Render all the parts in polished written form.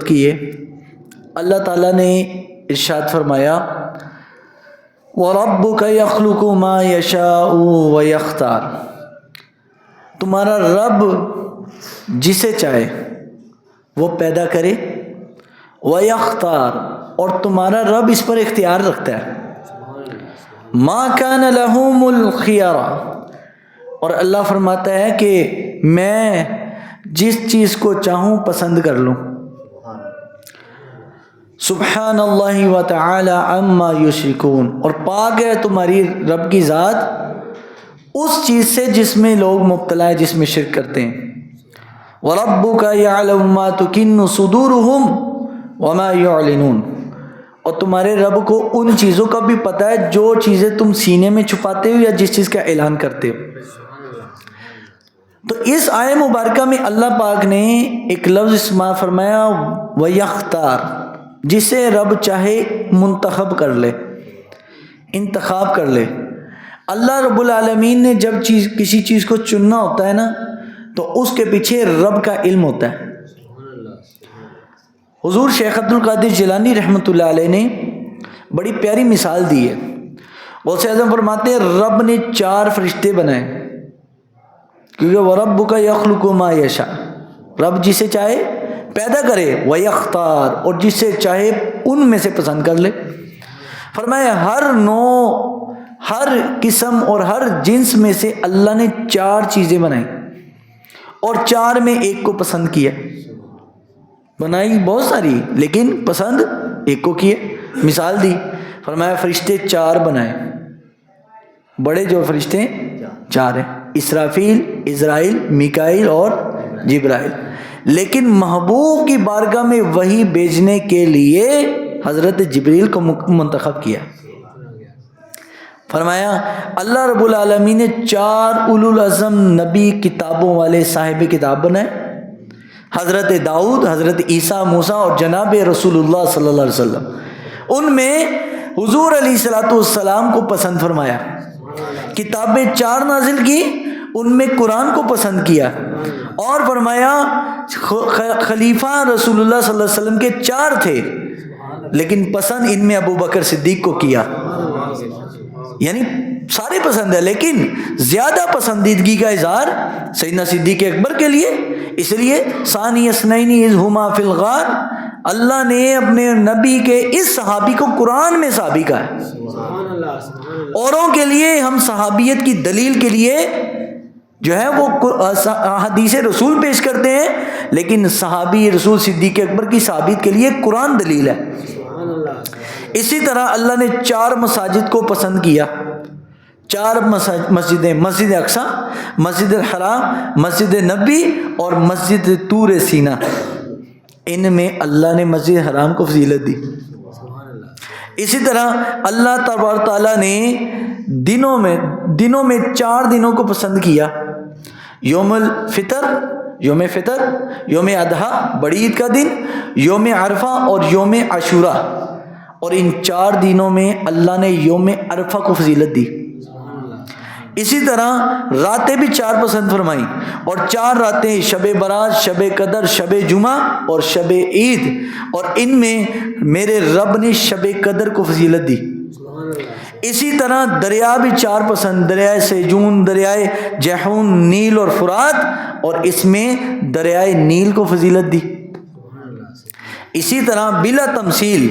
کیے اللہ تعالیٰ نے ارشاد فرمایا وَرَبُّكَ يَخْلُقُ مَا يَشَاءُ وَيَخْتَارُ، تمہارا رب جسے چاہے وہ پیدا کرے، وَيَخْتَارُ، اور تمہارا رب اس پر اختیار رکھتا ہے، مَا كَانَ لَهُمُ الْخِيَرَةُ، اور اللہ فرماتا ہے کہ میں جس چیز کو چاہوں پسند کر لوں۔ سبحان اللہ و تعالی عما یشرکون، اور پاک ہے تمہاری رب کی ذات اس چیز سے جس میں لوگ مبتلا ہیں، جس میں شرک کرتے ہیں۔ وَرَبُّكَ يَعْلَمُ مَا تُكِنُّ صُدُورُهُمْ وَمَا يُعْلِنُونَ، اور تمہارے رب کو ان چیزوں کا بھی پتہ ہے جو چیزیں تم سینے میں چھپاتے ہو یا جس چیز کا اعلان کرتے ہو۔ تو اس آیہ مبارکہ میں اللہ پاک نے ایک لفظ استعمال فرمایا وَيَخْتَارُ، جسے رب چاہے منتخب کر لے، انتخاب کر لے۔ اللہ رب العالمین نے جب کسی چیز کو چننا ہوتا ہے نا تو اس کے پیچھے رب کا علم ہوتا ہے۔ حضور شیخ عبد القادر جیلانی رحمۃ اللہ علیہ نے بڑی پیاری مثال دی ہے۔ غوث اعظم فرماتے ہیں رب نے 4 فرشتے بنائے، کیونکہ وَرَبُّكَ يَخْلُقُ مَا يَشَاءُ، رب جسے چاہے پیدا کرے، وَيَخْتَارُ، اور جسے چاہے ان میں سے پسند کر لے۔ فرمایا ہر نوع، ہر قسم اور ہر جنس میں سے اللہ نے 4 چیزیں بنائی اور 4 میں ایک کو پسند کیا۔ بنائی بہت ساری لیکن پسند ایک کو کیے۔ مثال دی، فرمایا فرشتے 4 بنائے، بڑے جو فرشتے 4 ہیں، اسرافیل، عزرائیل، میکائیل اور جبرائیل، لیکن محبوب کی بارگاہ میں وحی بھیجنے کے لیے حضرت جبریل کو منتخب کیا۔ فرمایا اللہ رب العالمین نے 4 اولو العزم نبی کتابوں والے صاحب کتاب بنائے، حضرت داؤد، حضرت عیسیٰ، موسیٰ اور جناب رسول اللہ صلی اللہ علیہ وسلم۔ ان میں حضور علیہ الصلوۃ والسلام کو پسند فرمایا، کتابیں 4 نازل کی، ان میں قرآن کو پسند کیا، اور فرمایا خلیفہ رسول اللہ صلی اللہ علیہ وسلم کے 4 تھے لیکن پسند ان میں ابو بکر صدیق کو کیا۔ یعنی سارے پسند ہے لیکن زیادہ پسندیدگی کا اظہار سیدنا صدیق اکبر کے لیے، اس لیے ثانی اثنین اذ ہما فی الغار، اللہ نے اپنے نبی کے اس صحابی کو قرآن میں صحابی کہا ہے۔ اوروں کے لیے ہم صحابیت کی دلیل کے لیے جو ہے وہ حدیث رسول پیش کرتے ہیں، لیکن صحابی رسول صدیق اکبر کی صحابیت کے لیے قرآن دلیل ہے۔ اسی طرح اللہ نے 4 مساجد کو پسند کیا، 4 مسجدیں، مسجد اقصیٰ، مسجد الحرام، مسجد نبی اور مسجد طور سینا، ان میں اللہ نے مسجد حرام کو فضیلت دی۔ اسی طرح اللہ تبارک تعالیٰ نے دنوں میں 4 دنوں کو پسند کیا، یوم الفطر، یوم اضحیٰ بڑی عید کا دن، یوم عرفہ اور یوم عاشوراء، اور ان 4 دنوں میں اللہ نے یوم عرفہ کو فضیلت دی۔ اسی طرح راتیں بھی 4 پسند فرمائیں، اور 4 راتیں شب برات، شب قدر، شب جمعہ اور شب عید، اور ان میں میرے رب نے شب قدر کو فضیلت دی۔ اسی طرح دریا بھی 4 پسند، دریائے سیجون، دریائے جیحون، نیل اور فرات، اور اس میں دریائے نیل کو فضیلت دی۔ اسی طرح بلا تمثیل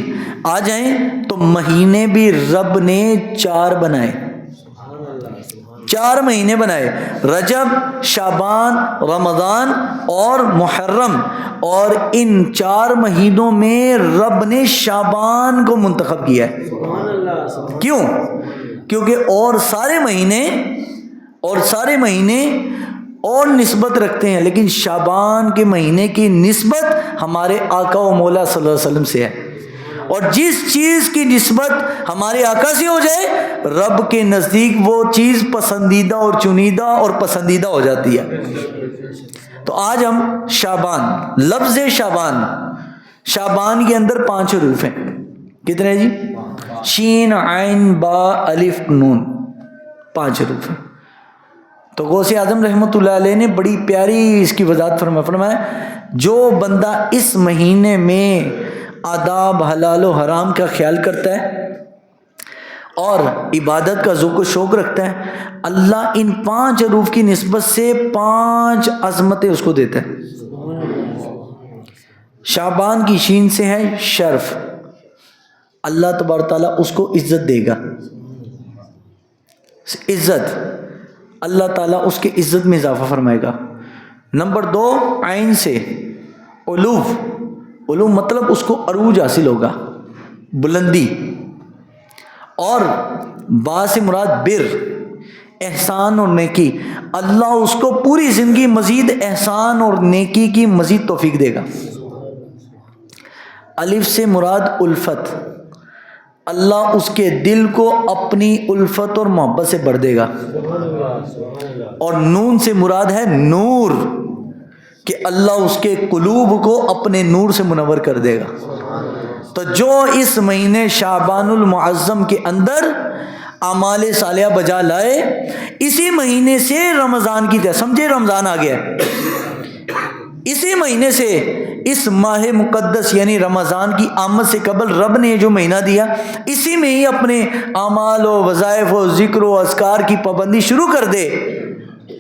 آ جائیں تو مہینے بھی رب نے 4 بنائے، 4 مہینے بنائے، رجب، شعبان، رمضان اور محرم، اور ان 4 مہینوں میں رب نے شعبان کو منتخب کیا ہے۔ کیوں؟ کیونکہ اور سارے مہینے اور نسبت رکھتے ہیں، لیکن شعبان کے مہینے کی نسبت ہمارے آقا و مولا صلی اللہ علیہ وسلم سے ہے، اور جس چیز کی نسبت ہمارے آقا سے ہو جائے رب کے نزدیک وہ چیز پسندیدہ اور چنیدہ اور پسندیدہ ہو جاتی ہے۔ تو آج ہم شعبان، لفظ شعبان کے اندر 5 حروف ہیں، کتنے جی؟ شین، عین، با، الف، نون، 5 حروف ہیں۔ تو غوث اعظم رحمۃ اللہ علیہ نے بڑی پیاری اس کی وضاحت فرمایا جو بندہ اس مہینے میں آداب حلال و حرام کا خیال کرتا ہے اور عبادت کا ذوق و شوق رکھتا ہے، اللہ ان 5 حروف کی نسبت سے 5 عظمتیں اس کو دیتا ہے۔ شعبان کی شین سے ہے شرف، اللہ تبارک تعالیٰ اس کو عزت دے گا، عزت اللہ تعالیٰ اس کے عزت میں اضافہ فرمائے گا۔ نمبر 2 عین سے علو مطلب اس کو عروج حاصل ہوگا، بلندی، اور با سے مراد بر، احسان اور نیکی، اللہ اس کو پوری زندگی مزید احسان اور نیکی کی مزید توفیق دے گا۔ الف سے مراد الفت، اللہ اس کے دل کو اپنی الفت اور محبت سے بھر دے گا، اور نون سے مراد ہے نور، کہ اللہ اس کے قلوب کو اپنے نور سے منور کر دے گا۔ تو جو اس مہینے شعبان المعظم کے اندر اعمال صالحہ بجا لائے، اسی مہینے سے رمضان کی سمجھے رمضان آ گیا، اسی مہینے سے اس ماہ مقدس یعنی رمضان کی آمد سے قبل رب نے جو مہینہ دیا، اسی میں ہی اپنے اعمال و وظائف و ذکر و اذکار کی پابندی شروع کر دے۔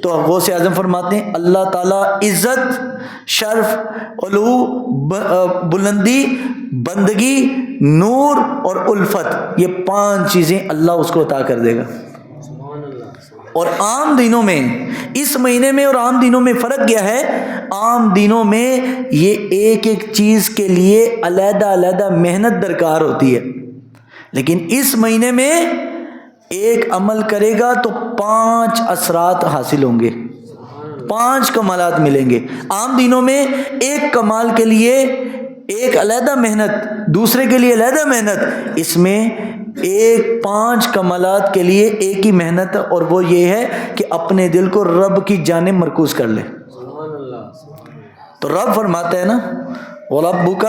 تو غوث اعظم فرماتے ہیں اللہ تعالیٰ عزت، شرف، علو، بلندی، بندگی، نور اور الفت، یہ 5 چیزیں اللہ اس کو عطا کر دے گا۔ اور عام دنوں میں، اس مہینے میں اور عام دنوں میں فرق کیا ہے؟ عام دنوں میں یہ ایک ایک چیز کے لیے علیحدہ علیحدہ محنت درکار ہوتی ہے، لیکن اس مہینے میں ایک عمل کرے گا تو 5 اثرات حاصل ہوں گے، 5 کمالات ملیں گے۔ عام دنوں میں ایک کمال کے لیے ایک علیحدہ محنت، دوسرے کے لیے علیحدہ محنت، اس میں 5 کمالات کے لیے ایک ہی محنت، اور وہ یہ ہے کہ اپنے دل کو رب کی جانب مرکوز کر لے۔ تو رب فرماتا ہے نا وَرَبُّكَ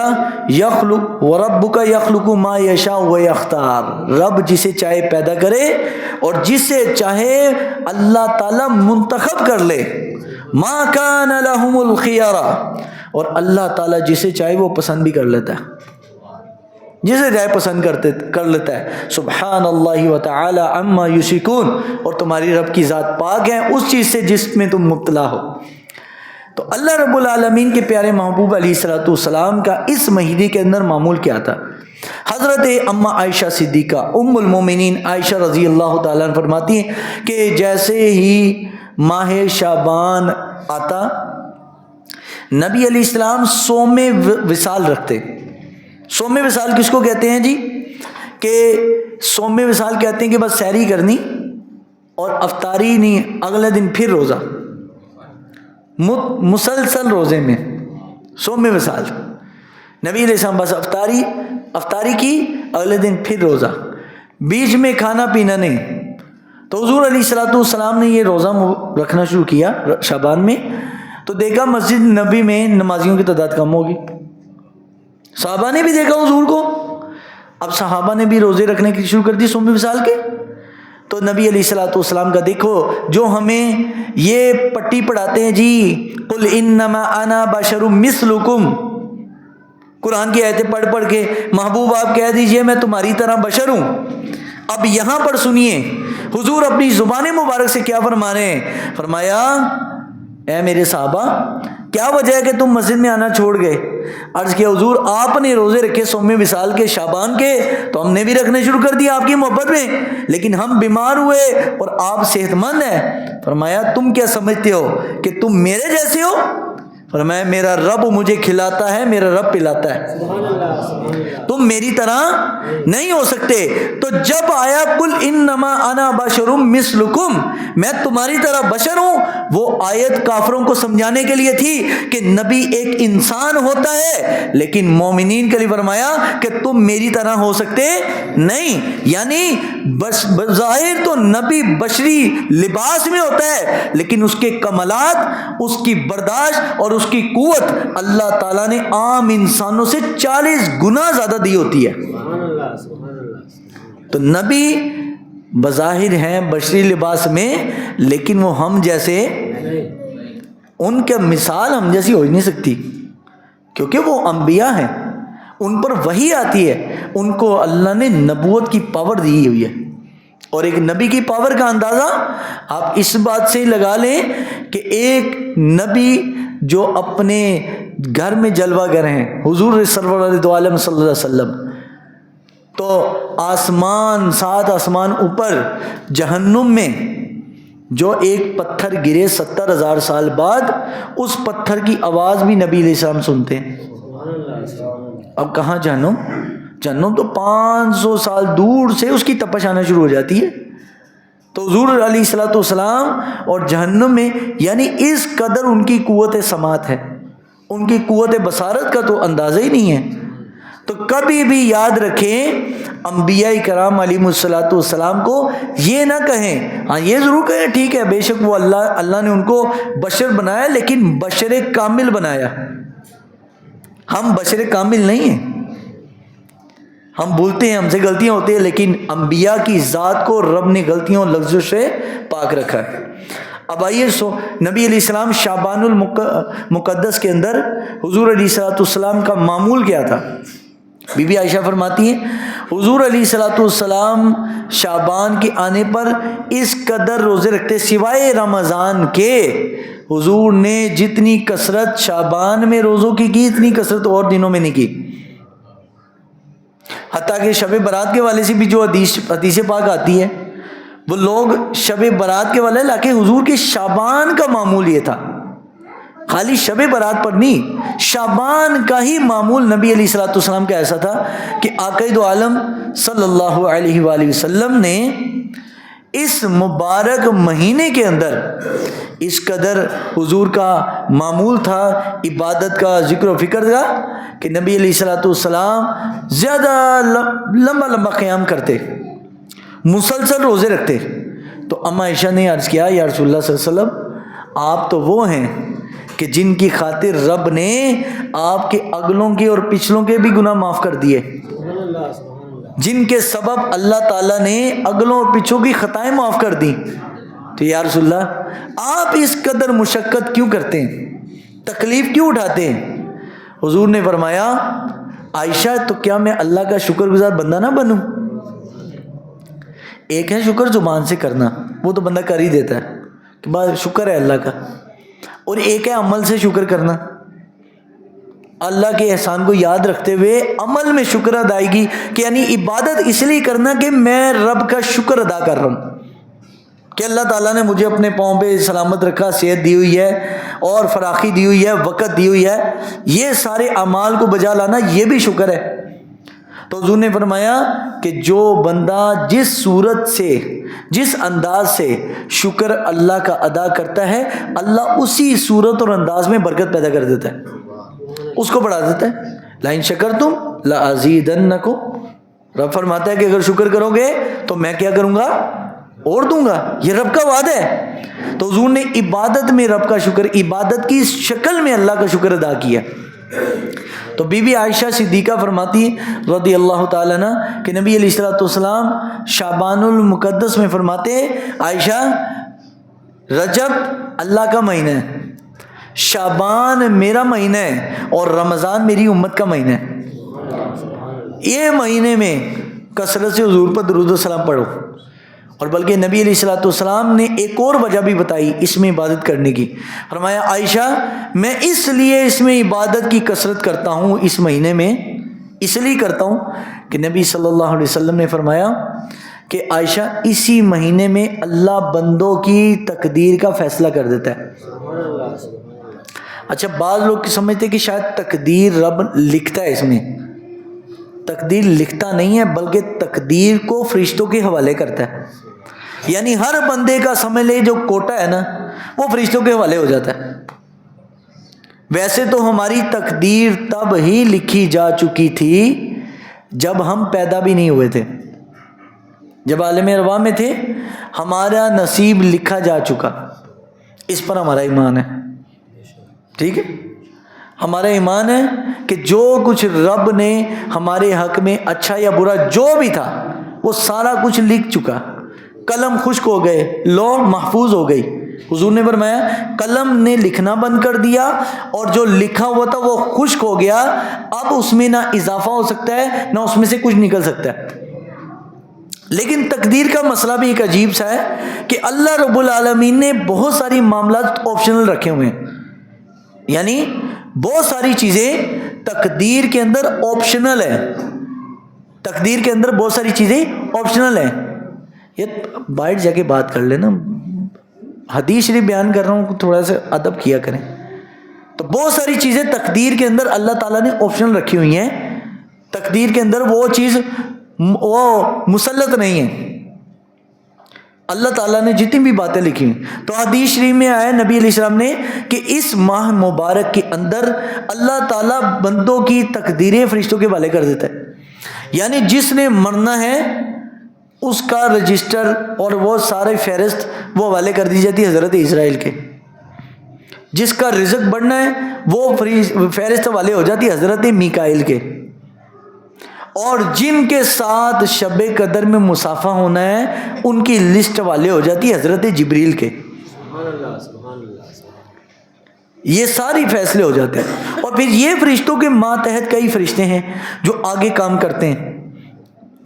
يَخْلُقُ مَا يَشَاءُ وَيَخْتَارُ، رب جسے چاہے پیدا کرے اور جسے چاہے اللہ تعالیٰ منتخب کر لے۔ مَا كَانَ لَهُمُ الْخِيَرَةُ، اور اللہ تعالیٰ جسے چاہے وہ پسند بھی کر لیتا ہے، جسے چاہے پسند کر لیتا ہے۔ سبحان اللہ وتعالی عما یشرکون، اور تمہاری رب کی ذات پاک ہے اس چیز سے جس میں تم مبتلا ہو۔ تو اللہ رب العالمین کے پیارے محبوب علیہ الصلوۃ والسلام کا اس مہینے کے اندر معمول کیا تھا؟ حضرت اما عائشہ صدیقہ ام المومنین عائشہ رضی اللہ تعالیٰ عنہ فرماتی ہیں کہ جیسے ہی ماہ شعبان آتا، نبی علیہ السلام صوم وصال رکھتے۔ صوم وصال کس کو کہتے ہیں جی؟ کہ صوم وصال کہتے ہیں کہ بس سحری کرنی اور افطاری نہیں، اگلے دن پھر روزہ، مسلسل روزے میں صوم وصال۔ نبی علیہ السلام بس افطاری کی، اگلے دن پھر روزہ، بیچ میں کھانا پینا نہیں۔ تو حضور علیہ الصلوۃ والسلام نے یہ روزہ رکھنا شروع کیا شعبان میں، تو دیکھا مسجد نبی میں نمازیوں کی تعداد کم ہوگی، صحابہ نے بھی دیکھا حضور کو، اب صحابہ نے بھی روزے رکھنے کی شروع کر دی صوم وصال کے۔ تو نبی علیہ الصلوۃ والسلام کا دیکھو جو ہمیں یہ پٹی پڑھاتے ہیں جی، قل انما انا بشر مثلکم، قرآن کی آیتیں پڑھ پڑھ کے محبوب آپ کہہ دیجئے میں تمہاری طرح بشر ہوں۔ اب یہاں پر سنیے حضور اپنی زبان مبارک سے کیا فرما رہے ہیں، فرمایا اے میرے صحابہ کیا وجہ ہے کہ تم مسجد میں آنا چھوڑ گئے؟ عرض کیا حضور آپ نے روزے رکھے صوم وصال کے شعبان کے، تو ہم نے بھی رکھنے شروع کر دیا آپ کی محبت میں، لیکن ہم بیمار ہوئے اور آپ صحت مند ہیں۔ فرمایا تم کیا سمجھتے ہو کہ تم میرے جیسے ہو؟ فرمایا میرا رب مجھے کھلاتا ہے، میرا رب پلاتا ہے، تم میری طرح نہیں ہو سکتے۔ تو جب آیا قل انما انا بشر مثلکم، میں تمہاری طرح بشر ہوں، وہ آیت کافروں کو سمجھانے کے لیے تھی کہ نبی ایک انسان ہوتا ہے، لیکن مومنین کے لیے فرمایا کہ تم میری طرح ہو سکتے نہیں، یعنی بظاہر تو نبی بشری لباس میں ہوتا ہے، لیکن اس کے کمالات، اس کی برداشت اور اس کی قوت اللہ تعالیٰ نے عام انسانوں سے 40 گنا زیادہ دی ہوتی ہے۔ تو نبی بظاہر ہیں بشری لباس میں، لیکن وہ ہم جیسے، ان کا مثال ہم جیسی ہو ہی نہیں سکتی، کیونکہ وہ انبیاء ہیں، ان پر وحی آتی ہے، ان کو اللہ نے نبوت کی پاور دی ہوئی ہے۔ اور ایک نبی کی پاور کا اندازہ آپ اس بات سے ہی لگا لیں کہ ایک نبی جو اپنے گھر میں جلوہ گر ہیں، حضور سرور عالم صلی اللہ علیہ وسلم، تو آسمان، 7 آسمان اوپر جہنم میں جو ایک پتھر گرے 70,000 سال بعد، اس پتھر کی آواز بھی نبی علیہ السلام سنتے ہیں۔ اب کہاں جہنم؟ جہنم تو 500 سال دور سے اس کی تپش آنا شروع ہو جاتی ہے۔ تو حضور علیہ الصلوۃ والسلام اور جہنم میں، یعنی اس قدر ان کی قوت سماعت ہے، ان کی قوت بصارت کا تو اندازہ ہی نہیں ہے۔ تو کبھی بھی یاد رکھیں، انبیاء کرام علیہم الصلوۃ والسلام کو یہ نہ کہیں، ہاں یہ ضرور کہیں ٹھیک ہے بے شک وہ اللہ نے ان کو بشر بنایا، لیکن بشر کامل بنایا، ہم بشر کامل نہیں ہیں، ہم بھولتے ہیں، ہم سے غلطیاں ہوتی ہیں، لیکن انبیاء کی ذات کو رب نے غلطیوں اور لفظوں سے پاک رکھا ہے۔ اب آئیے نبی علیہ السلام شعبان المقدس کے اندر حضور علیہ الصلوۃ والسلام کا معمول کیا تھا؟ بی بی عائشہ فرماتی ہیں حضور علیہ الصلوۃ والسلام شعبان کے آنے پر اس قدر روزے رکھتے، سوائے رمضان کے حضور نے جتنی کثرت شعبان میں روزوں کی اتنی کثرت اور دنوں میں نہیں کی۔ حتیٰ کہ شب برات کے والے سے بھی جو حدیث پاک آتی ہے، وہ لوگ شب برات کے والے لا کے حضور کے شعبان کا معمول یہ تھا، خالی شب برات پر نہیں، شعبان کا ہی معمول نبی علیہ الصلوۃ والسلام کا ایسا تھا کہ آقا دو عالم صلی اللہ علیہ وآلہ وسلم نے اس مبارک مہینے کے اندر اس قدر حضور کا معمول تھا عبادت کا، ذکر و فکر کا، کہ نبی علیہ الصلوۃ والسلام زیادہ لمبا قیام کرتے، مسلسل روزے رکھتے۔ تو اما عائشہ نے عرض کیا یا رسول اللہ صلی اللہ علیہ وسلم، آپ تو وہ ہیں کہ جن کی خاطر رب نے آپ کے اگلوں کے اور پچھلوں کے بھی گناہ معاف کر دیے، جن کے سبب اللہ تعالیٰ نے اگلوں اور پچھوں کی خطائیں معاف کر دی۔ تو یا رسول اللہ آپ اس قدر مشقت کیوں کرتے ہیں، تکلیف کیوں اٹھاتے ہیں؟ حضور نے فرمایا عائشہ تو کیا میں اللہ کا شکر گزار بندہ نہ بنوں؟ ایک ہے شکر زبان سے کرنا، وہ تو بندہ کر ہی دیتا ہے کہ بس شکر ہے اللہ کا، اور ایک ہے عمل سے شکر کرنا، اللہ کے احسان کو یاد رکھتے ہوئے عمل میں شکر ادائیگی، کہ یعنی عبادت اس لیے کرنا کہ میں رب کا شکر ادا کر رہا ہوں کہ اللہ تعالیٰ نے مجھے اپنے پاؤں پہ سلامت رکھا، صحت دی ہوئی ہے اور فراخی دی ہوئی ہے، وقت دی ہوئی ہے، یہ سارے اعمال کو بجا لانا یہ بھی شکر ہے۔ تو حضور نے فرمایا کہ جو بندہ جس صورت سے، جس انداز سے شکر اللہ کا ادا کرتا ہے، اللہ اسی صورت اور انداز میں برکت پیدا کر دیتا ہے، اس کو بڑھا دیتا ہے۔ لَإِن شَكَرْتُمْ لَأَزِيدَنَّكُمْ، رب فرماتا ہے کہ اگر شکر کرو گے تو میں کیا کروں گا، اور دوں گا، یہ رب کا وعدہ ہے۔ تو حضور نے عبادت میں رب کا شکر، عبادت کی شکل میں اللہ کا شکر ادا کیا۔ تو بی بی عائشہ صدیقہ فرماتی رضی اللہ تعالیٰ عنہ کہ نبی علیہ الصلوۃ والسلام شعبان المقدس میں فرماتے عائشہ رجب اللہ کا مہینہ ہے، شعبان میرا مہینہ ہے، اور رمضان میری امت کا مہینہ ہے، یہ مہینے میں کثرت سے حضور پر درود و سلام پڑھو۔ اور بلکہ نبی علیہ الصلوۃ والسلام نے ایک اور وجہ بھی بتائی اس میں عبادت کرنے کی، فرمایا عائشہ میں اس لیے اس میں عبادت کی کثرت کرتا ہوں، اس مہینے میں اس لیے کرتا ہوں کہ نبی صلی اللہ علیہ وسلم نے فرمایا کہ عائشہ اسی مہینے میں اللہ بندوں کی تقدیر کا فیصلہ کر دیتا ہے۔ اچھا بعض لوگ سمجھتے کہ شاید تقدیر رب لکھتا ہے، اس میں تقدیر لکھتا نہیں ہے، بلکہ تقدیر کو فرشتوں کے حوالے کرتا ہے، یعنی ہر بندے کا سمجھ لے جو کوٹا ہے نا وہ فرشتوں کے حوالے ہو جاتا ہے۔ ویسے تو ہماری تقدیر تب ہی لکھی جا چکی تھی جب ہم پیدا بھی نہیں ہوئے تھے، جب عالم ارواح میں تھے ہمارا نصیب لکھا جا چکا، اس پر ہمارا ایمان ہے، ٹھیک ہے، ہمارا ایمان ہے کہ جو کچھ رب نے ہمارے حق میں اچھا یا برا جو بھی تھا وہ سارا کچھ لکھ چکا، قلم خشک ہو گئے، لوح محفوظ ہو گئی. حضور نے فرمایا قلم نے لکھنا بند کر دیا اور جو لکھا ہوا تھا وہ خشک ہو گیا. اب اس میں نہ اضافہ ہو سکتا ہے نہ اس میں سے کچھ نکل سکتا ہے. لیکن تقدیر کا مسئلہ بھی ایک عجیب سا ہے کہ اللہ رب العالمین نے بہت ساری معاملات آپشنل رکھے ہوئے ہیں. یعنی بہت ساری چیزیں تقدیر کے اندر آپشنل ہیں. تقدیر کے اندر بہت ساری چیزیں آپشنل ہیں. یہ باہر جا کے بات کر لینا، حدیث شریف بیان کر رہا ہوں، تھوڑا سا ادب کیا کریں. تو بہت ساری چیزیں تقدیر کے اندر اللہ تعالیٰ نے آپشنل رکھی ہوئی ہیں. تقدیر کے اندر وہ چیز وہ مسلط نہیں ہے. اللہ تعالیٰ نے جتنی بھی باتیں لکھی ہیں تو حدیث شریف میں آیا نبی علیہ السلام نے کہ اس ماہ مبارک کے اندر اللہ تعالیٰ بندوں کی تقدیریں فرشتوں کے حوالے کر دیتا ہے. یعنی جس نے مرنا ہے اس کا رجسٹر اور وہ سارے فہرست وہ حوالے کر دی جاتی ہے حضرت اسرائیل کے. جس کا رزق بڑھنا ہے وہ فہرست حوالے ہو جاتی ہے حضرت میکائیل کے. اور جن کے ساتھ شب قدر میں مسافہ ہونا ہے ان کی لسٹ حوالے ہو جاتی ہے حضرت جبریل کے. یہ ساری فیصلے ہو جاتے ہیں. اور پھر یہ فرشتوں کے ماتحت کئی فرشتے ہیں جو آگے کام کرتے ہیں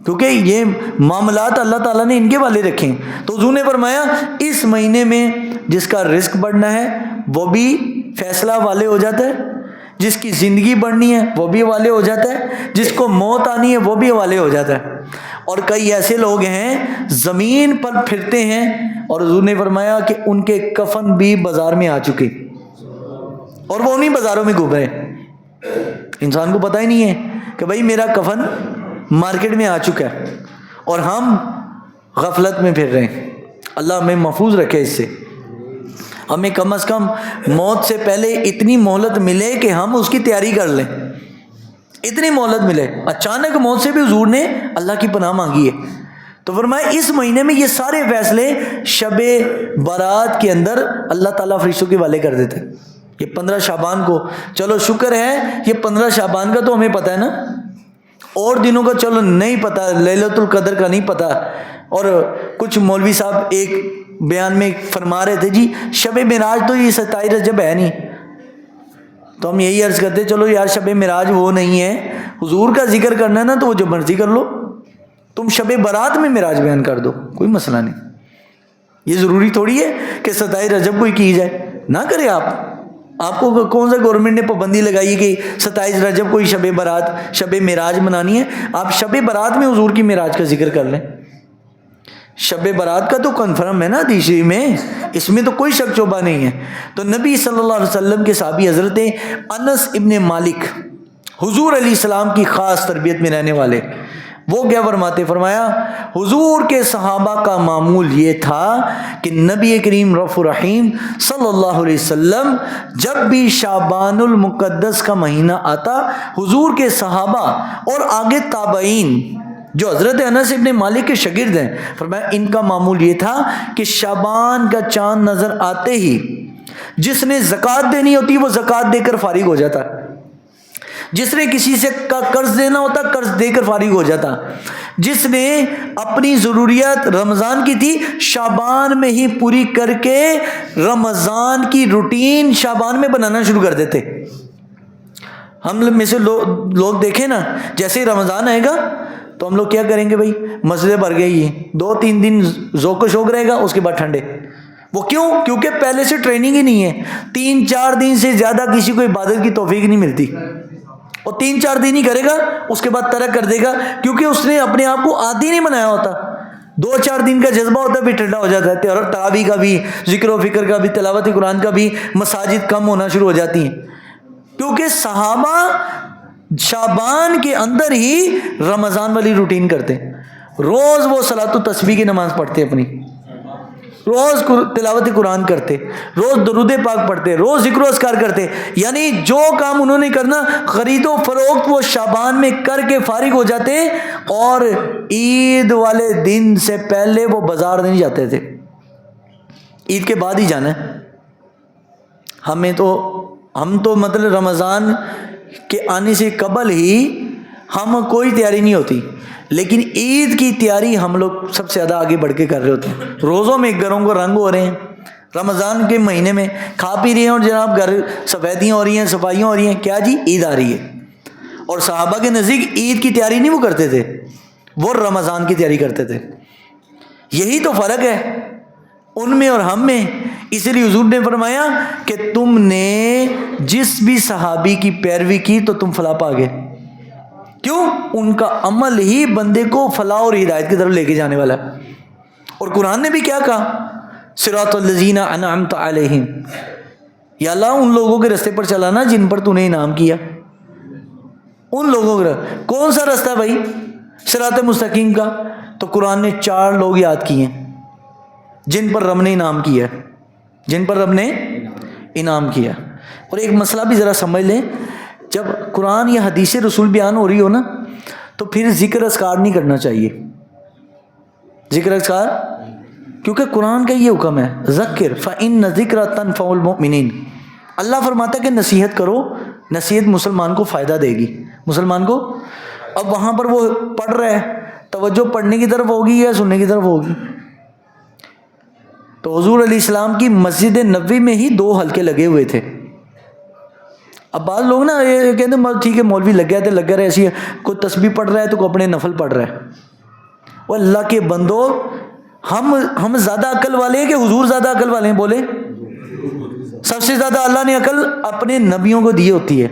کیونکہ یہ معاملات اللہ تعالیٰ نے ان کے والے رکھے ہیں. تو حضور نے فرمایا اس مہینے میں جس کا رزق بڑھنا ہے وہ بھی فیصلہ والے ہو جاتا ہے، جس کی زندگی بڑھنی ہے وہ بھی حوالے ہو جاتا ہے، جس کو موت آنی ہے وہ بھی حوالے ہو جاتا ہے. اور کئی ایسے لوگ ہیں زمین پر پھرتے ہیں اور حضور نے فرمایا کہ ان کے کفن بھی بازار میں آ چکے اور وہ انہیں بازاروں میں گھوم رہے ہیں. انسان کو پتہ ہی نہیں ہے کہ بھائی میرا کفن مارکیٹ میں آ چکا ہے اور ہم غفلت میں پھر رہے ہیں. اللہ ہمیں محفوظ رکھے اس سے. ہمیں کم از کم موت سے پہلے اتنی مہلت ملے کہ ہم اس کی تیاری کر لیں. اتنی مہلت ملے. اچانک موت سے بھی حضور نے اللہ کی پناہ مانگی ہے. تو فرمایا اس مہینے میں یہ سارے فیصلے شب برات کے اندر اللہ تعالیٰ فرشتوں کے حوالے کر دیتے ہیں. یہ 15 شعبان کو، چلو شکر ہے یہ 15 شعبان کا تو ہمیں پتہ ہے نا، اور دنوں کا چلو نہیں پتہ، لیلۃ القدر کا نہیں پتہ. اور کچھ مولوی صاحب ایک بیان میں فرما رہے تھے جی شب معراج تو یہ 27 رجب ہے نہیں. تو ہم یہی عرض کرتے چلو یار شب معراج وہ نہیں ہے، حضور کا ذکر کرنا ہے نا تو وہ جو مرضی کر لو، تم شب برات میں معراج بیان کر دو، کوئی مسئلہ نہیں. یہ ضروری تھوڑی ہے کہ 27 رجب کو ہی کی جائے، نہ کرے آپ کو کون سا گورنمنٹ نے پابندی لگائی کہ 27 رجب کو ہی شب برات شب معراج منانی ہے. آپ شب برات میں حضور کی معراج کا ذکر کر لیں. شب برات کا تو کنفرم ہے نا حدیث شریف میں، اس میں تو کوئی شک شبہ نہیں ہے. تو نبی صلی اللہ علیہ وسلم کے صحابی حضرت انس ابن مالک حضور علیہ السلام کی خاص تربیت میں رہنے والے، وہ کیا فرماتے، فرمایا حضور کے صحابہ کا معمول یہ تھا کہ نبی کریم رؤوف الرحیم صلی اللہ علیہ وسلم جب بھی شعبان المقدس کا مہینہ آتا، حضور کے صحابہ اور آگے تابعین جو حضرت انس ابن مالک کے شاگرد ہیں، فرمایا ان کا معمول یہ تھا کہ شعبان کا چاند نظر آتے ہی جس نے زکوٰۃ دینی ہوتی وہ زکوٰۃ دے کر فارغ ہو جاتا، جس نے کسی سے قرض دینا ہوتا قرض دے کر فارغ ہو جاتا، جس نے اپنی ضروریات رمضان کی تھی شعبان میں ہی پوری کر کے رمضان کی روٹین شعبان میں بنانا شروع کر دیتے. ہم میں سے لوگ دیکھیں نا، جیسے ہی رمضان آئے گا تو ہم لوگ کیا کریں گے بھائی، مسجدیں بھر گئی ہیں، 2-3 دن ذوق و شوق رہے گا، اس کے بعد ٹھنڈے. وہ کیوں؟ کیونکہ پہلے سے ٹریننگ ہی نہیں ہے. 3-4 دن سے زیادہ کسی کو عبادت کی توفیق نہیں ملتی، اور 3-4 دن ہی کرے گا اس کے بعد ترک کر دے گا، کیونکہ اس نے اپنے آپ کو عادی نہیں بنایا ہوتا. 2-4 دن کا جذبہ ہوتا ہے پھر ٹھنڈا ہو جاتا ہے. تراویح کا بھی، ذکر و فکر کا بھی، تلاوت قرآن کا بھی، مساجد کم ہونا شروع ہو جاتی ہیں، کیونکہ صحابہ شعبان کے اندر ہی رمضان والی روٹین کرتے. روز وہ صلاۃ و تسبیح کی نماز پڑھتے، اپنی روز تلاوت قرآن کرتے، روز درود پاک پڑھتے، روز ذکر و اذکار کرتے. یعنی جو کام انہوں نے کرنا خرید و فروخت وہ شعبان میں کر کے فارغ ہو جاتے، اور عید والے دن سے پہلے وہ بازار نہیں جاتے تھے، عید کے بعد ہی جانا ہے. ہم تو مطلب رمضان کے آنے سے قبل ہی ہم کوئی تیاری نہیں ہوتی، لیکن عید کی تیاری ہم لوگ سب سے زیادہ آگے بڑھ کے کر رہے ہوتے ہیں. روزوں میں گھروں کو رنگ ہو رہے ہیں، رمضان کے مہینے میں کھا پی رہے ہیں اور جناب گھر سفیدیاں ہو رہی ہیں، صفائیاں ہو رہی ہیں. کیا جی؟ عید آ رہی ہے. اور صحابہ کے نزدیک عید کی تیاری نہیں وہ کرتے تھے، وہ رمضان کی تیاری کرتے تھے. یہی تو فرق ہے ان میں اور ہم میں. اسی لیے حضور نے فرمایا کہ تم نے جس بھی صحابی کی پیروی کی تو تم فلاح پا گئے. کیوں؟ ان کا عمل ہی بندے کو فلاح اور ہدایت کی طرف لے کے جانے والا ہے. اور قرآن نے بھی کیا کہا؟ صراط الذین انعمت علیہم، یا اللہ ان لوگوں کے رستے پر چلانا جن پر تو نے انعام کیا. ان لوگوں کا کون سا رستہ ہے بھائی صراط مستقیم کا؟ تو قرآن نے 4 لوگ یاد کیے ہیں جن پر رب نے انعام کیا، جن پر رب نے انعام کیا. اور ایک مسئلہ بھی ذرا سمجھ لیں، جب قرآن یا حدیث رسول بیان ہو رہی ہو نا تو پھر ذکر اذکار نہیں کرنا چاہیے. ذکر اذکار، کیونکہ قرآن کا یہ حکم ہے ذکر فإن ذکر تنفع المؤمنین. اللہ فرماتا ہے کہ نصیحت کرو، نصیحت مسلمان کو فائدہ دے گی، مسلمان کو. اب وہاں پر وہ پڑھ رہا ہے، توجہ پڑھنے کی طرف ہوگی یا سننے کی طرف ہوگی؟ تو حضور علیہ السلام کی مسجد نبوی میں ہی 2 حلقے لگے ہوئے تھے. اب بعض لوگ نا یہ کہتے ہیں ٹھیک ہے مولوی لگ گیا تھے، لگ رہے ایسی ہے، کوئی تسبیح پڑھ رہا ہے تو کوئی اپنے نفل پڑھ رہا ہے. وہ اللہ کے بندو، ہم زیادہ عقل والے ہیں کہ حضور زیادہ عقل والے ہیں؟ بولے. سب سے زیادہ اللہ نے عقل اپنے نبیوں کو دی ہوتی ہے.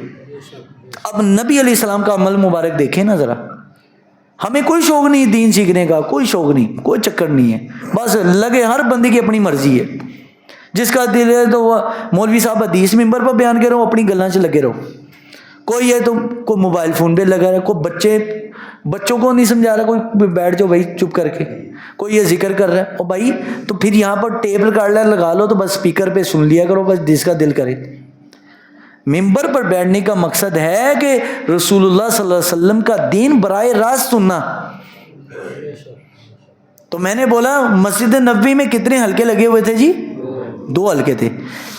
اب نبی علیہ السلام کا عمل مبارک دیکھیں نا ذرا. ہمیں کوئی شوق نہیں دین سیکھنے کا، کوئی شوق نہیں، کوئی چکر نہیں ہے. بس لگے ہر بندے کی اپنی مرضی ہے. جس کا دل ہے تو وہ مولوی صاحب حدیث ممبر پر بیان کرو، اپنی گلاں سے لگے رہو. کوئی ہے تو کوئی موبائل فون پہ لگا رہا ہے، کوئی بچوں کو نہیں سمجھا رہا، کوئی بیٹھ جاؤ بھائی چپ کر کے، کوئی یہ ذکر کر رہا ہے. اور بھائی تو پھر یہاں پر ٹیپ ریکارڈر لگا لو تو بس اسپیکر پہ سن لیا کرو، بس جس کا دل کرے. ممبر پر بیٹھنے کا مقصد ہے کہ رسول اللہ صلی اللہ علیہ وسلم کا دین براہ راست سننا. تو میں نے بولا مسجد نبوی میں کتنے حلقے لگے ہوئے تھے جی؟ 2 حلقے تھے.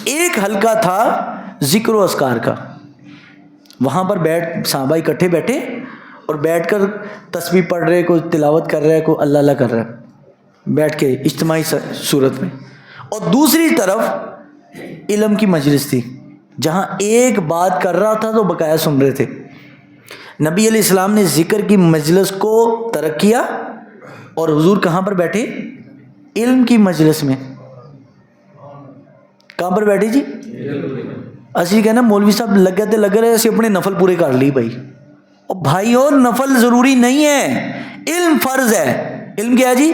ایک حلقہ تھا ذکر و اذکار کا. وہاں پر صحابہ اکٹھے بیٹھے اور بیٹھ کر تسبیح پڑھ رہے، کوئی تلاوت کر رہا ہے، کوئی اللہ اللہ کر رہا ہے بیٹھ کے اجتماعی صورت میں. اور دوسری طرف علم کی مجلس تھی جہاں ایک بات کر رہا تھا تو بقایا سن رہے تھے. نبی علیہ السلام نے ذکر کی مجلس کو ترک کیا اور حضور کہاں پر بیٹھے؟ علم کی مجلس میں. کہاں پر بیٹھے جی؟ اسی کہنا مولوی صاحب لگ رہے ایسے اپنے نفل پورے کر لی بھائی. اور بھائی اور نفل ضروری نہیں ہے، علم فرض ہے. علم کیا ہے جی؟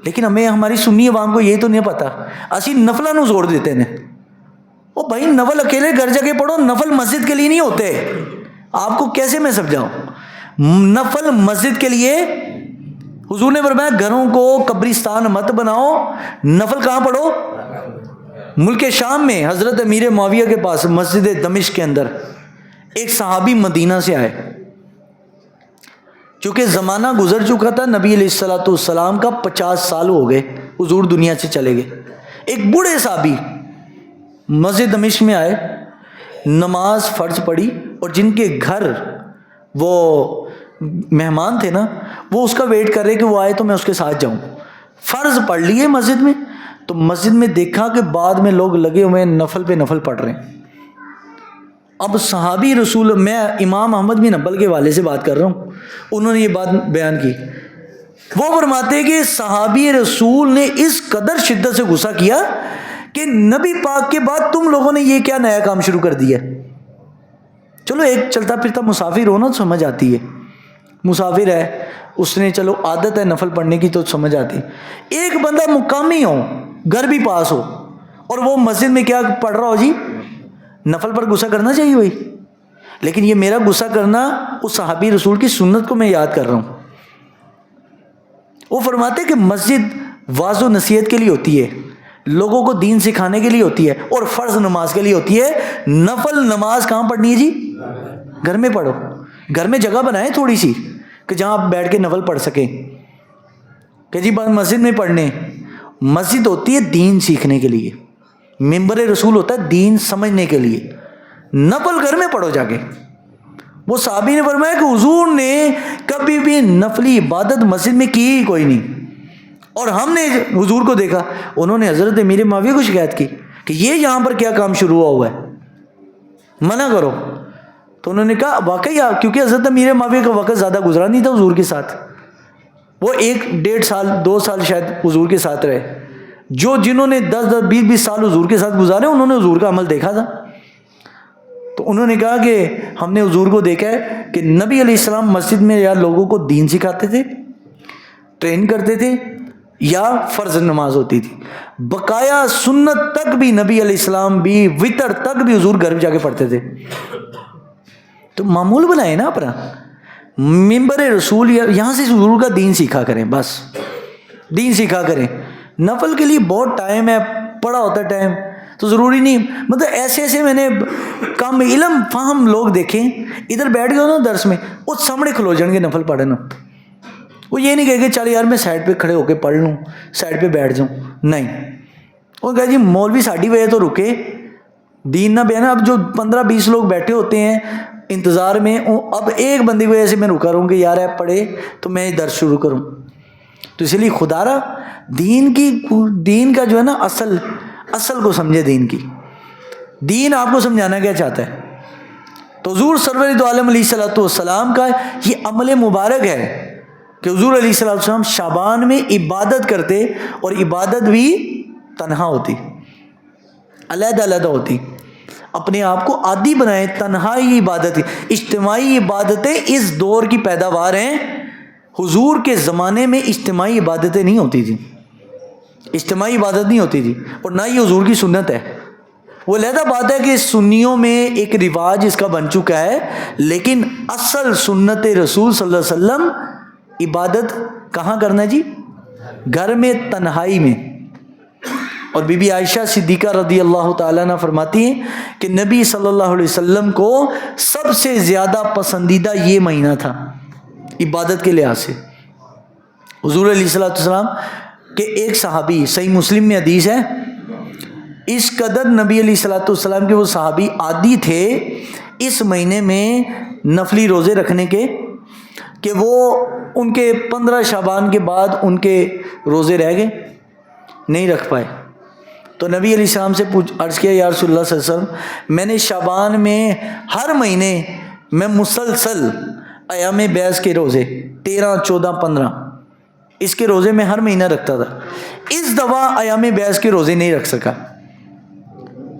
لیکن ہمیں ہماری سنی عوام کو یہ تو نہیں پتا، اسی نفلوں نو زور دیتے ہیں. او بھائی نفل اکیلے گھر جا کے پڑھو، نفل مسجد کے لیے نہیں ہوتے. آپ کو کیسے میں سمجھاؤں؟ نفل مسجد کے لیے حضور نے فرمایا گھروں کو قبرستان مت بناؤ، نفل کہاں پڑھو؟ ملک شام میں حضرت امیر معاویہ کے پاس مسجد دمشق کے اندر ایک صحابی مدینہ سے آئے. چونکہ زمانہ گزر چکا تھا، نبی علیہ الصلوۃ والسلام کا 50 سال ہو گئے، حضور دنیا سے چلے گئے. ایک بوڑھے صحابی مسجد دمشق میں آئے، نماز فرض پڑھی، اور جن کے گھر وہ مہمان تھے نا وہ اس کا ویٹ کر رہے کہ وہ آئے تو میں اس کے ساتھ جاؤں. فرض پڑھ لیے مسجد میں، تو مسجد میں دیکھا کہ بعد میں لوگ لگے ہوئے نفل پہ نفل پڑھ رہے ہیں. اب صحابی رسول، میں امام احمد بن حنبل کے والے سے بات کر رہا ہوں، انہوں نے یہ بات بیان کی. وہ فرماتے ہیں کہ صحابی رسول نے اس قدر شدت سے غصہ کیا کہ نبی پاک کے بعد تم لوگوں نے یہ کیا نیا کام شروع کر دیا. چلو ایک چلتا پھرتا مسافر ہو نا تو سمجھ آتی ہے، مسافر ہے اس نے چلو عادت ہے نفل پڑھنے کی تو سمجھ آتی. ایک بندہ مقامی ہو، گھر بھی پاس ہو، اور وہ مسجد میں کیا پڑھ رہا ہو جی، نفل پر غصہ کرنا چاہیے بھائی. لیکن یہ میرا غصہ کرنا اس صحابی رسول کی سنت کو میں یاد کر رہا ہوں. وہ فرماتے کہ مسجد واعظ و نصیحت کے لیے ہوتی ہے، لوگوں کو دین سکھانے کے لیے ہوتی ہے، اور فرض نماز کے لیے ہوتی ہے. نفل نماز کہاں پڑھنی ہے جی؟ گھر میں پڑھو. گھر میں جگہ بنائیں تھوڑی سی کہ جہاں آپ بیٹھ کے نفل پڑھ سکیں، کہ جی مسجد میں پڑھنے. مسجد ہوتی ہے دین سیکھنے کے لیے، ممبر رسول ہوتا ہے دین سمجھنے کے لیے. نفل گھر میں پڑھو جا کے. وہ صحابی نے فرمایا کہ حضور نے کبھی بھی نفلی عبادت مسجد میں کی ہی کوئی نہیں، اور ہم نے حضور کو دیکھا، انہوں نے حضرت امیر معاویہ کو شکایت کی کہ یہ یہاں پر کیا کام شروع ہوا ہے، منع کرو. تو انہوں نے کہا واقعی آپ، کیونکہ حضرت امیر معاویہ کا وقت زیادہ گزرا نہیں تھا حضور کے ساتھ، وہ 1-1.5 سال 2 سال شاید حضور کے ساتھ رہے. جنہوں نے 10-10 20-20 سال حضور کے ساتھ گزارے انہوں نے حضور کا عمل دیکھا تھا. تو انہوں نے کہا کہ ہم نے حضور کو دیکھا ہے کہ نبی علیہ السلام مسجد میں یا لوگوں کو دین سکھاتے تھے، ٹرین کرتے تھے، یا فرض نماز ہوتی تھی، بقایا سنت تک بھی نبی علیہ السلام بھی، وتر تک بھی حضور گھر میں جا کے پڑھتے تھے. تو معمول بنائے نا اپنا، ممبر رسول یہاں سے حضور کا دین سیکھا کریں، بس دین سیکھا کریں. نفل کے لیے بہت ٹائم ہے، پڑا ہوتا ہے ٹائم، تو ضروری نہیں. مطلب ایسے میں نے کم علم فہم لوگ دیکھیں، ادھر بیٹھ گئے نا درس میں، وہ سامنے کھلو جان گے نفل پڑھنا. وہ یہ نہیں کہے کہ چل یار میں سائڈ پہ کھڑے ہو کے پڑھ لوں، سائڈ پہ بیٹھ جاؤں، نہیں. وہ کہا جی مولوی ساڑھی وجہ تو رکے، دین نہ بیان. اب جو 15-20 لوگ بیٹھے ہوتے ہیں انتظار میں، اب ایک بندے کی وجہ سے میں رکا رہوں کہ یار ہے پڑھے تو میں درس شروع کروں. تو اس لیے خدا را دین کا جو ہے نا اصل کو سمجھے. دین آپ کو سمجھانا کیا چاہتا ہے. تو حضور سرور دو عالم علیہ الصلوۃ والسلام کا یہ عمل مبارک ہے کہ حضور علیہ الصلوۃ والسلام شعبان میں عبادت کرتے، اور عبادت بھی تنہا ہوتی، علیحدہ ہوتی. اپنے آپ کو عادی بنائے تنہائی عبادت کی. اجتماعی عبادتیں اس دور کی پیداوار ہیں. حضور کے زمانے میں اجتماعی عبادتیں نہیں ہوتی تھیں، اجتماعی عبادت نہیں ہوتی تھی، اور نہ ہی حضور کی سنت ہے. وہ علیحدہ بات ہے کہ سنیوں میں ایک رواج اس کا بن چکا ہے، لیکن اصل سنت رسول صلی اللہ علیہ وسلم عبادت کہاں کرنا جی؟ گھر میں، تنہائی میں. اور بی بی عائشہ صدیقہ رضی اللہ تعالیٰ عنہ فرماتی ہیں کہ نبی صلی اللہ علیہ وسلم کو سب سے زیادہ پسندیدہ یہ مہینہ تھا عبادت کے لحاظ سے. حضور علیہ السلام کہ ایک صحابی، صحیح مسلم میں حدیث ہے، اس قدر نبی علیہ السلام کے وہ صحابی عادی تھے اس مہینے میں نفلی روزے رکھنے کے، کہ وہ ان کے 15 شعبان کے بعد ان کے روزے رہ گئے، نہیں رکھ پائے. تو نبی علیہ السلام سے عرض کیا یا رسول اللہ صلی اللہ علیہ وسلم، میں نے شعبان میں ہر مہینے میں مسلسل ایام بیض کے روزے 13 14 15 اس کے روزے میں ہر مہینہ رکھتا تھا، اس دفعہ ایام بیض کے روزے نہیں رکھ سکا.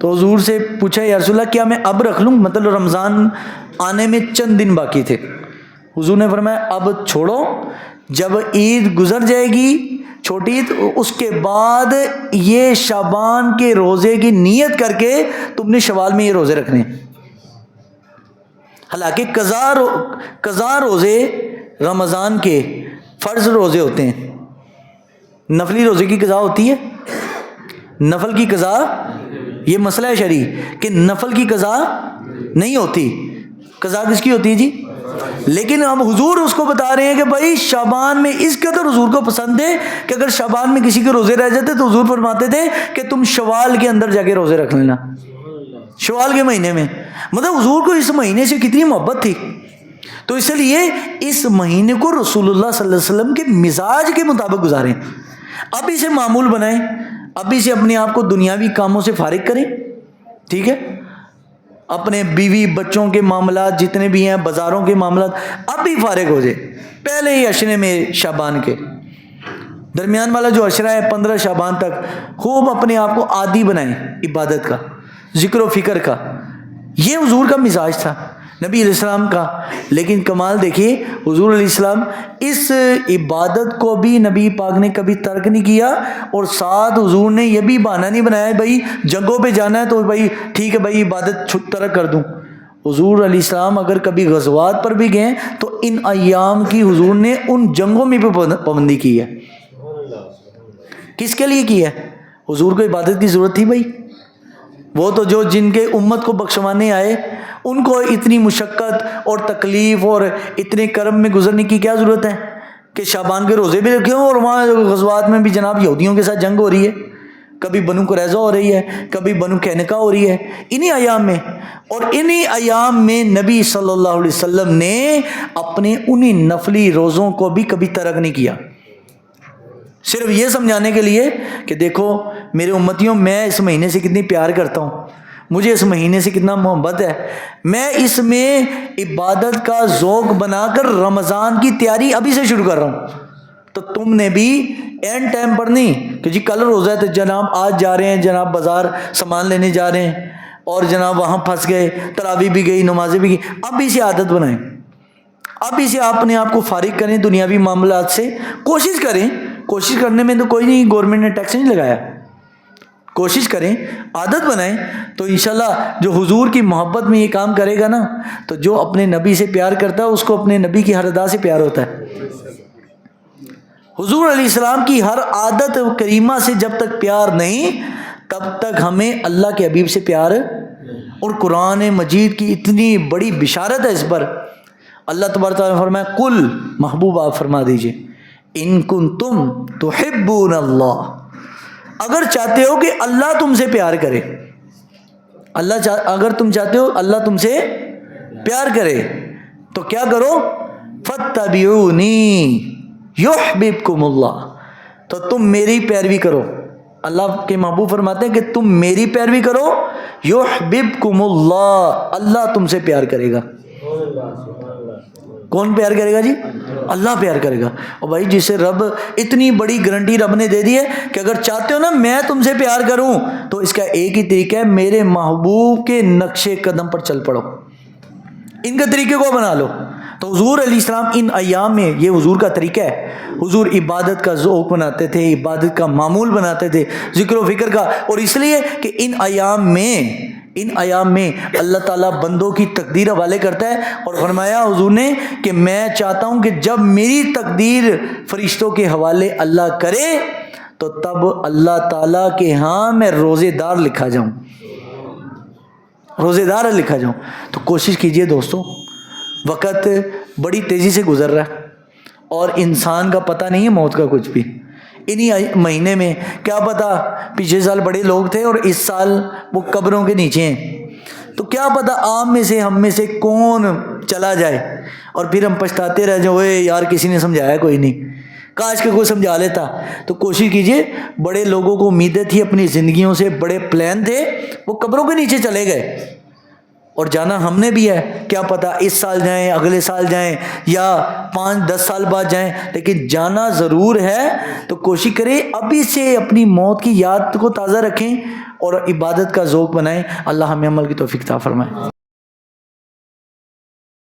تو حضور سے پوچھا یا رسول اللہ کیا میں اب رکھ لوں؟ مطلب رمضان آنے میں چند دن باقی تھے. حضور نے فرمایا اب چھوڑو، جب عید گزر جائے گی چھوٹی عید، اس کے بعد یہ شعبان کے روزے کی نیت کر کے تم نے شوال میں یہ روزے رکھنے. حالانکہ قضا روزے رمضان کے فرض روزے ہوتے ہیں، نفلی روزے کی قضا ہوتی ہے، نفل کی قضا، یہ مسئلہ ہے شرعی کہ نفل کی قضا نہیں ہوتی. قضا کس کی ہوتی ہے جی؟ لیکن اب حضور اس کو بتا رہے ہیں کہ بھائی شعبان میں اس قدر حضور کو پسند ہے کہ اگر شعبان میں کسی کے روزے رہ جاتے تو حضور فرماتے تھے کہ تم شوال کے اندر جا کے روزے رکھ لینا، شوال کے مہینے میں. مطلب حضور کو اس مہینے سے کتنی محبت تھی. تو اس لیے اس مہینے کو رسول اللہ صلی اللہ علیہ وسلم کے مزاج کے مطابق گزاریں. اب اسے معمول بنائیں، اب اسے اپنے آپ کو دنیاوی کاموں سے فارغ کریں، ٹھیک ہے، اپنے بیوی بچوں کے معاملات جتنے بھی ہیں، بازاروں کے معاملات، اب بھی فارغ ہو جائے. پہلے ہی عشرے میں شعبان کے درمیان والا جو عشرہ ہے 15 شعبان تک خوب اپنے آپ کو عادی بنائیں عبادت کا، ذکر و فکر کا. یہ حضور کا مزاج تھا نبی علیہ السلام کا. لیکن کمال دیکھیے حضور علیہ السلام اس عبادت کو بھی نبی پاک نے کبھی ترک نہیں کیا، اور ساتھ حضور نے یہ بھی بہانہ نہیں بنایا بھائی جنگوں پہ جانا ہے تو بھائی ٹھیک ہے بھائی عبادت ترک کر دوں. حضور علیہ السلام اگر کبھی غزوات پر بھی گئے تو ان ایام کی حضور نے ان جنگوں میں بھی پابندی کی ہے. کس کے لیے کی ہے؟ حضور کو عبادت کی ضرورت تھی بھائی. وہ تو جو جن کے امت کو بخشوانے آئے ان کو اتنی مشقت اور تکلیف اور اتنے کرم میں گزرنے کی کیا ضرورت ہے کہ شعبان کے روزے بھی رکھے ہوں اور وہاں غزوات میں بھی جناب یہودیوں کے ساتھ جنگ ہو رہی ہے. کبھی بنو قریظہ ہو رہی ہے، کبھی بنو قینقاع ہو رہی ہے، انہی ایام میں. اور انہی ایام میں نبی صلی اللہ علیہ وسلم نے اپنے انہی نفلی روزوں کو بھی کبھی ترک نہیں کیا، صرف یہ سمجھانے کے لیے کہ دیکھو میرے امتیوں، میں اس مہینے سے کتنی پیار کرتا ہوں، مجھے اس مہینے سے کتنا محبت ہے، میں اس میں عبادت کا ذوق بنا کر رمضان کی تیاری ابھی سے شروع کر رہا ہوں. تو تم نے بھی اینڈ ٹائم پر نہیں کہ جی کل روزہ ہے تو جناب آج جا رہے ہیں، جناب بازار سامان لینے جا رہے ہیں اور جناب وہاں پھنس گئے، تراویح بھی گئی، نمازیں بھی گئی. اب اسے عادت بنائیں، اب اسے اپنے آپ کو فارغ کریں دنیاوی معاملات سے. کوشش کریں، کوشش کرنے میں تو کوئی نہیں، گورنمنٹ نے ٹیکس نہیں لگایا، کوشش کریں، عادت بنائیں. تو انشاءاللہ جو حضور کی محبت میں یہ کام کرے گا نا، تو جو اپنے نبی سے پیار کرتا ہے اس کو اپنے نبی کی ہر ادا سے پیار ہوتا ہے. حضور علیہ السلام کی ہر عادت کریمہ سے جب تک پیار نہیں، تب تک ہمیں اللہ کے حبیب سے پیار. اور قرآن مجید کی اتنی بڑی بشارت ہے اس پر. اللہ تبارک تعالیٰ نے فرمایا کل، محبوب آپ فرما دیجئے، ان کنتم تحبون اللہ، اگر چاہتے ہو کہ اللہ تم سے پیار کرے، اگر تم چاہتے ہو اللہ تم سے پیار کرے تو کیا کرو، فاتبعونی یحببکم اللہ، تو تم میری پیروی کرو. اللہ کے محبوب فرماتے ہیں کہ تم میری پیروی کرو، یحببکم اللہ، اللہ تم سے پیار کرے گا. کون پیار کرے گا جی؟ اللہ پیار کرے گا. اور بھائی جسے رب اتنی بڑی گارنٹی رب نے دے دی ہے کہ اگر چاہتے ہو نا میں تم سے پیار کروں، تو اس کا ایک ہی طریقہ ہے، میرے محبوب کے نقش قدم پر چل پڑو، ان کے طریقے کو بنا لو. تو حضور علیہ السلام ان ایام میں، یہ حضور کا طریقہ ہے، حضور عبادت کا ذوق بناتے تھے، عبادت کا معمول بناتے تھے، ذکر و فکر کا. اور اس لیے کہ ان ایام میں اللہ تعالیٰ بندوں کی تقدیر حوالے کرتا ہے. اور فرمایا حضور نے کہ میں چاہتا ہوں کہ جب میری تقدیر فرشتوں کے حوالے اللہ کرے تو تب اللہ تعالیٰ کے ہاں میں روزے دار لکھا جاؤں، روزے دار لکھا جاؤں. تو کوشش کیجئے دوستو، وقت بڑی تیزی سے گزر رہا ہے اور انسان کا پتہ نہیں ہے موت کا کچھ بھی. انہی مہینے میں کیا پتا پچھلے سال بڑے لوگ تھے اور اس سال وہ قبروں کے نیچے ہیں، تو کیا پتا عام میں سے ہم میں سے کون چلا جائے اور پھر ہم پچھتاتے رہ جائیں، اوے یار کسی نے سمجھایا کوئی نہیں، کاش کہ کوئی سمجھا لیتا. تو کوشش کیجئے، بڑے لوگوں کو امیدیں تھی اپنی زندگیوں سے، بڑے پلان تھے، وہ قبروں کے نیچے چلے گئے. اور جانا ہم نے بھی ہے، کیا پتہ اس سال جائیں، اگلے سال جائیں، یا 5-10 سال بعد جائیں، لیکن جانا ضرور ہے. تو کوشش کریں ابھی سے اپنی موت کی یاد کو تازہ رکھیں اور عبادت کا ذوق بنائیں. اللہ ہمیں عمل کی توفیق عطا فرمائے.